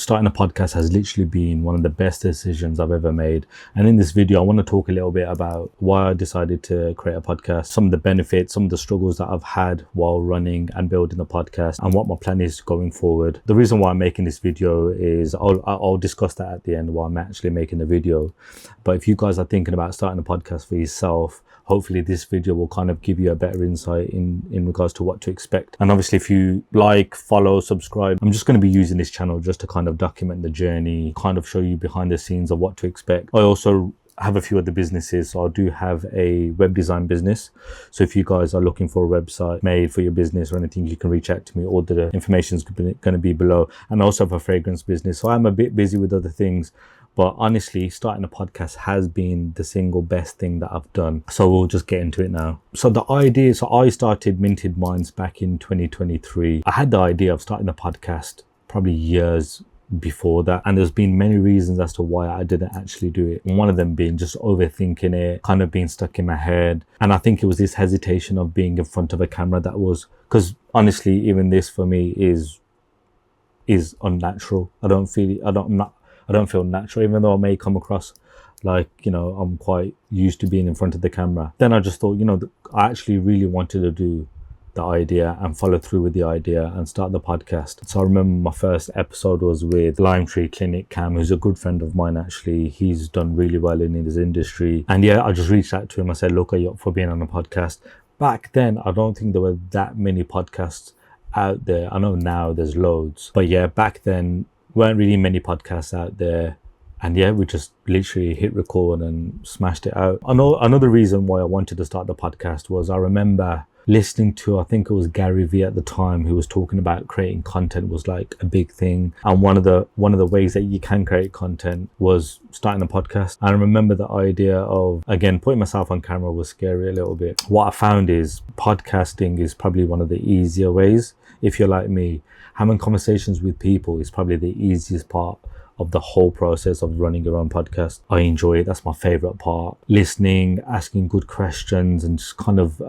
starting a podcast has literally been one of the best decisions I've ever made. And in this video, I want to talk a little bit about why I decided to create a podcast, some of the benefits, some of the struggles that I've had while running and building the podcast, and what my plan is going forward. The reason why I'm making this video is I'll discuss that at the end while I'm actually making the video. But if you guys are thinking about starting a podcast for yourself, hopefully this video will kind of give you a better insight in regards to what to expect. And obviously if you like, follow, subscribe, I'm just going to be using this channel just to kind of document the journey, kind of show you behind the scenes of what to expect. I also have a few other businesses. So I do have a web design business. So if you guys are looking for a website made for your business or anything, you can reach out to me. All the information is going to be below. And I also have a fragrance business. So I'm a bit busy with other things. But honestly, starting a podcast has been the single best thing that I've done. So we'll just get into it now. So I started Minted Minds back in 2023. I had the idea of starting a podcast probably years before that. And there's been many reasons as to why I didn't actually do it. One of them being just overthinking it, kind of being stuck in my head. And I think it was this hesitation of being in front of a camera that was, because honestly, even this for me is unnatural. I don't feel natural, even though I may come across like, you know, I'm quite used to being in front of the camera. Then I just thought, you know, I actually really wanted to do the idea and follow through with the idea and start the podcast. So I remember my first episode was with Lime Tree Clinic Cam, who's a good friend of mine actually. He's done really well in his industry. And yeah, I just reached out to him. I said, look, are you up for being on a podcast? Back then, I don't think there were that many podcasts out there. I know now there's loads. But yeah, back then, weren't really many podcasts out there. And yeah, we just literally hit record and smashed it out. I know another reason why I wanted to start the podcast was I remember listening to, I think it was Gary Vee at the time, who was talking about creating content was like a big thing. And one of the ways that you can create content was starting a podcast. And I remember the idea of, again, putting myself on camera was scary a little bit. What I found is podcasting is probably one of the easier ways. If you're like me, having conversations with people is probably the easiest part of the whole process of running your own podcast. I enjoy it. That's my favorite part. Listening, asking good questions, and just kind of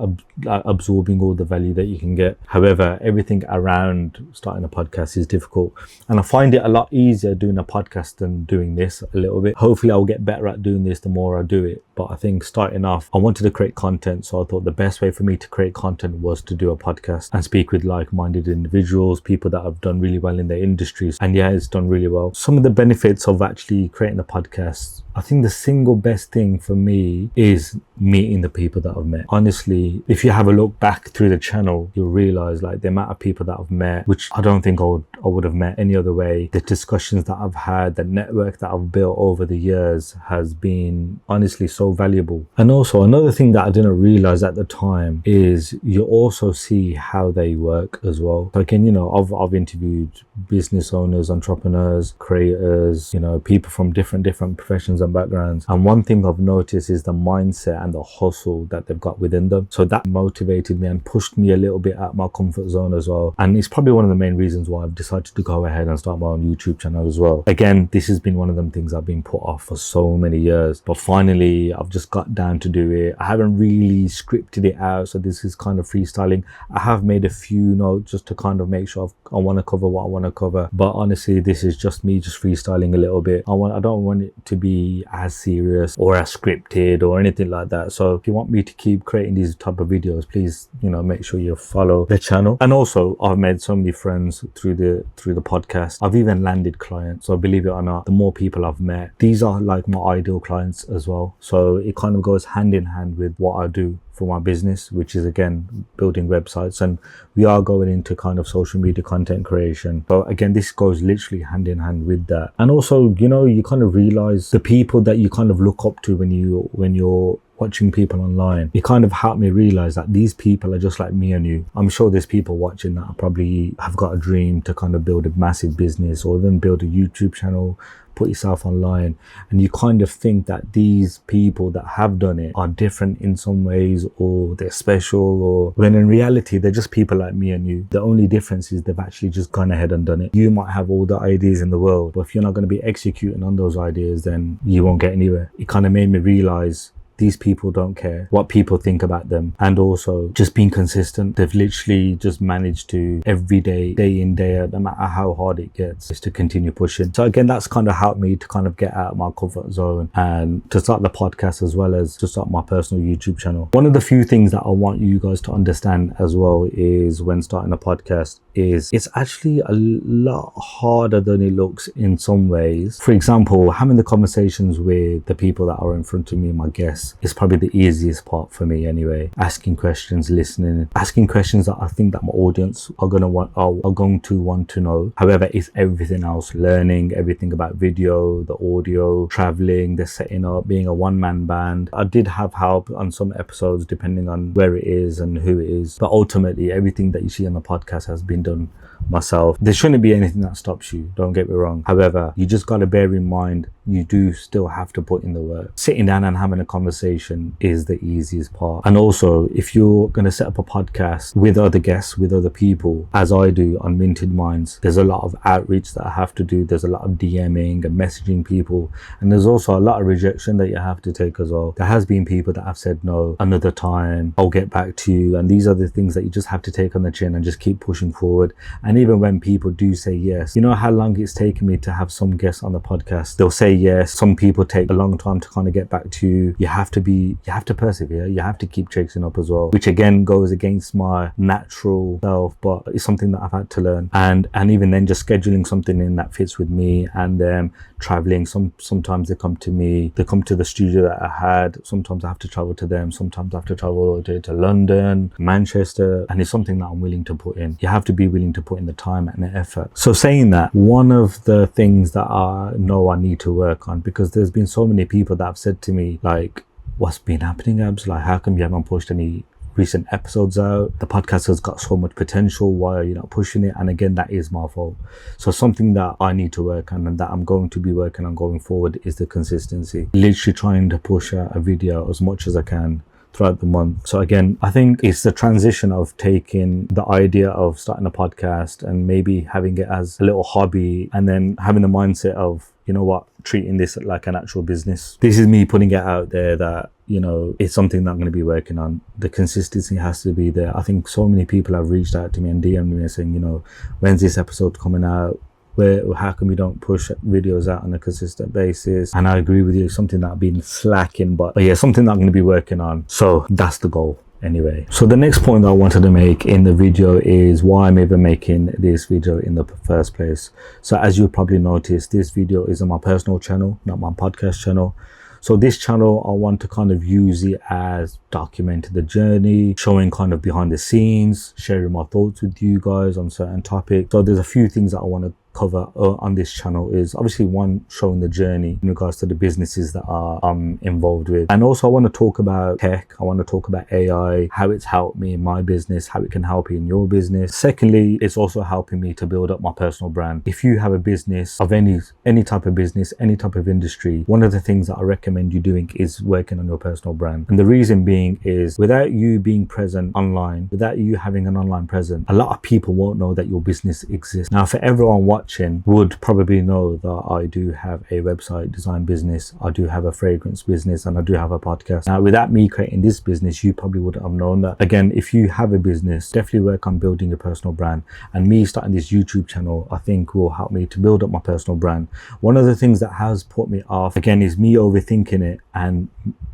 absorbing all the value that you can get. However, everything around starting a podcast is difficult. And I find it a lot easier doing a podcast than doing this a little bit. Hopefully I'll get better at doing this the more I do it. But I think starting off, I wanted to create content. So I thought the best way for me to create content was to do a podcast and speak with like-minded individuals, people that have done really well in their industries. And yeah, it's done really well. Some of the benefits of actually creating a podcast, I think the single best thing for me is meeting the people that I've met. Honestly, if you have a look back through the channel, you'll realize like the amount of people that I've met, which I don't think I would have met any other way. The discussions that I've had, the network that I've built over the years has been honestly so valuable. And also another thing that I didn't realize at the time is you also see how they work as well. So again, you know, I've interviewed business owners, entrepreneurs, creators, you know, people from different professions and backgrounds. And one thing I've noticed is the mindset and the hustle that they've got within them. So that motivated me and pushed me a little bit out my comfort zone as well. And it's probably one of the main reasons why I've decided to go ahead and start my own YouTube channel as well. Again, this has been one of them things I've been put off for so many years, but finally I've just got down to do it. I haven't really scripted it out, so this is kind of freestyling. I have made a few notes just to kind of make sure I want to cover what I want to cover, but honestly this is just me just freestyling a little bit. I don't want it to be as serious or as scripted or anything like that. So if you want me to keep creating these type of videos, please, you know, make sure you follow the channel. And also I've made so many friends through the podcast. I've even landed clients. So believe it or not, the more people I've met, these are like my ideal clients as well. So it kind of goes hand in hand with what I do for my business, which is again building websites, and we are going into kind of social media content creation. So again, this goes literally hand in hand with that. And also, you know, you kind of realize the people that you kind of look up to when you're watching people online. It kind of helped me realize that these people are just like me and you. I'm sure there's people watching that probably have got a dream to kind of build a massive business or even build a YouTube channel, put yourself online, and you kind of think that these people that have done it are different in some ways, or they're special, or when in reality they're just people like me and you. The only difference is they've actually just gone ahead and done it. You might have all the ideas in the world, but if you're not going to be executing on those ideas, then you won't get anywhere. It kind of made me realize these people don't care what people think about them. And also just being consistent. They've literally just managed to every day in, day out, no matter how hard it gets, is to continue pushing. So again, that's kind of helped me to kind of get out of my comfort zone and to start the podcast as well as to start my personal YouTube channel. One of the few things that I want you guys to understand as well is when starting a podcast is it's actually a lot harder than it looks in some ways. For example, having the conversations with the people that are in front of me, my guests, is probably the easiest part for me anyway. Asking questions, listening, asking questions that I think that my audience are going to want to know. However, it's everything else, learning everything about video, the audio, traveling, the setting up, being a one-man band. I did have help on some episodes depending on where it is and who it is, but ultimately everything that you see on the podcast has been done myself. There shouldn't be anything that stops you, don't get me wrong. However, you just got to bear in mind you do still have to put in the work. Sitting down and having a conversation is the easiest part. And also, if you're going to set up a podcast with other guests, with other people, as I do on Minted Minds, there's a lot of outreach that I have to do. There's a lot of DMing and messaging people, and there's also a lot of rejection that you have to take as well. There has been people that have said no, another time, I'll get back to you, and these are the things that you just have to take on the chin and just keep pushing forward. And even when people do say yes, you know how long it's taken me to have some guests on the podcast? They'll say yes. Some people take a long time to kind of get back to you. You have to persevere. You have to keep chasing up as well, which again goes against my natural self, but it's something that I've had to learn. And even then, just scheduling something in that fits with me, and then traveling. Sometimes they come to me, they come to the studio that I had. Sometimes I have to travel to them. Sometimes I have to travel to London, Manchester, and it's something that I'm willing to put in. You have to be willing to put in the time and the effort. So saying that, one of the things that I know I need to work on, because there's been so many people that have said to me, like, what's been happening, Abs? Like, how come you haven't pushed any recent episodes out? The podcast has got so much potential. Why are you not pushing it? And again, that is my fault. So something that I need to work on and that I'm going to be working on going forward is the consistency. Literally trying to push out a video as much as I can throughout the month. So again, I think it's the transition of taking the idea of starting a podcast and maybe having it as a little hobby, and then having the mindset of, you know what, treating this like an actual business. This is me putting it out there that, you know, it's something that I'm going to be working on. The consistency has to be there. I think so many people have reached out to me and DM'd me saying, you know, when's this episode coming out? How come we don't push videos out on a consistent basis? And I agree with you, something that I've been slacking, but yeah, something that I'm going to be working on. So that's the goal anyway. So the next point that I wanted to make in the video is why I'm even making this video in the first place. So as you probably noticed, this video is on my personal channel, not my podcast channel. So this channel, I want to kind of use it as documenting the journey, showing kind of behind the scenes, sharing my thoughts with you guys on certain topics. So there's a few things that I want to cover on this channel. Is obviously one, showing the journey in regards to the businesses that I'm involved with, and also I want to talk about tech. I want to talk about AI, how it's helped me in my business, how it can help you in your business. Secondly, it's also helping me to build up my personal brand. If you have a business of any type of business, any type of industry, one of the things that I recommend you doing is working on your personal brand. And the reason being is, without you being present online, without you having an online presence, a lot of people won't know that your business exists. Now, for everyone watching would probably know that I do have a website design business, I do have a fragrance business, and I do have a podcast. Now, without me creating this business, you probably wouldn't have known that. Again, if you have a business, definitely work on building your personal brand. And me starting this YouTube channel, I think will help me to build up my personal brand. One of the things that has put me off, again, is me overthinking it and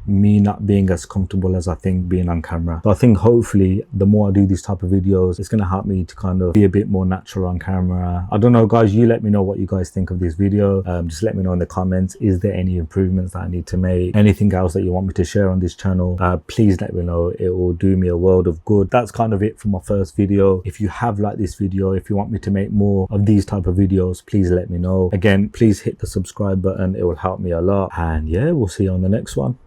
me not being as comfortable as I think being on camera. So I think hopefully the more I do these type of videos, it's going to help me to kind of be a bit more natural on camera. I don't know, guys, you let me know what you guys think of this video. Just let me know in the comments, is there any improvements that I need to make? Anything else that you want me to share on this channel? Please let me know. It will do me a world of good. That's kind of it for my first video. If you have liked this video, if you want me to make more of these type of videos, please let me know. Again, please hit the subscribe button. It will help me a lot. And yeah, we'll see you on the next one.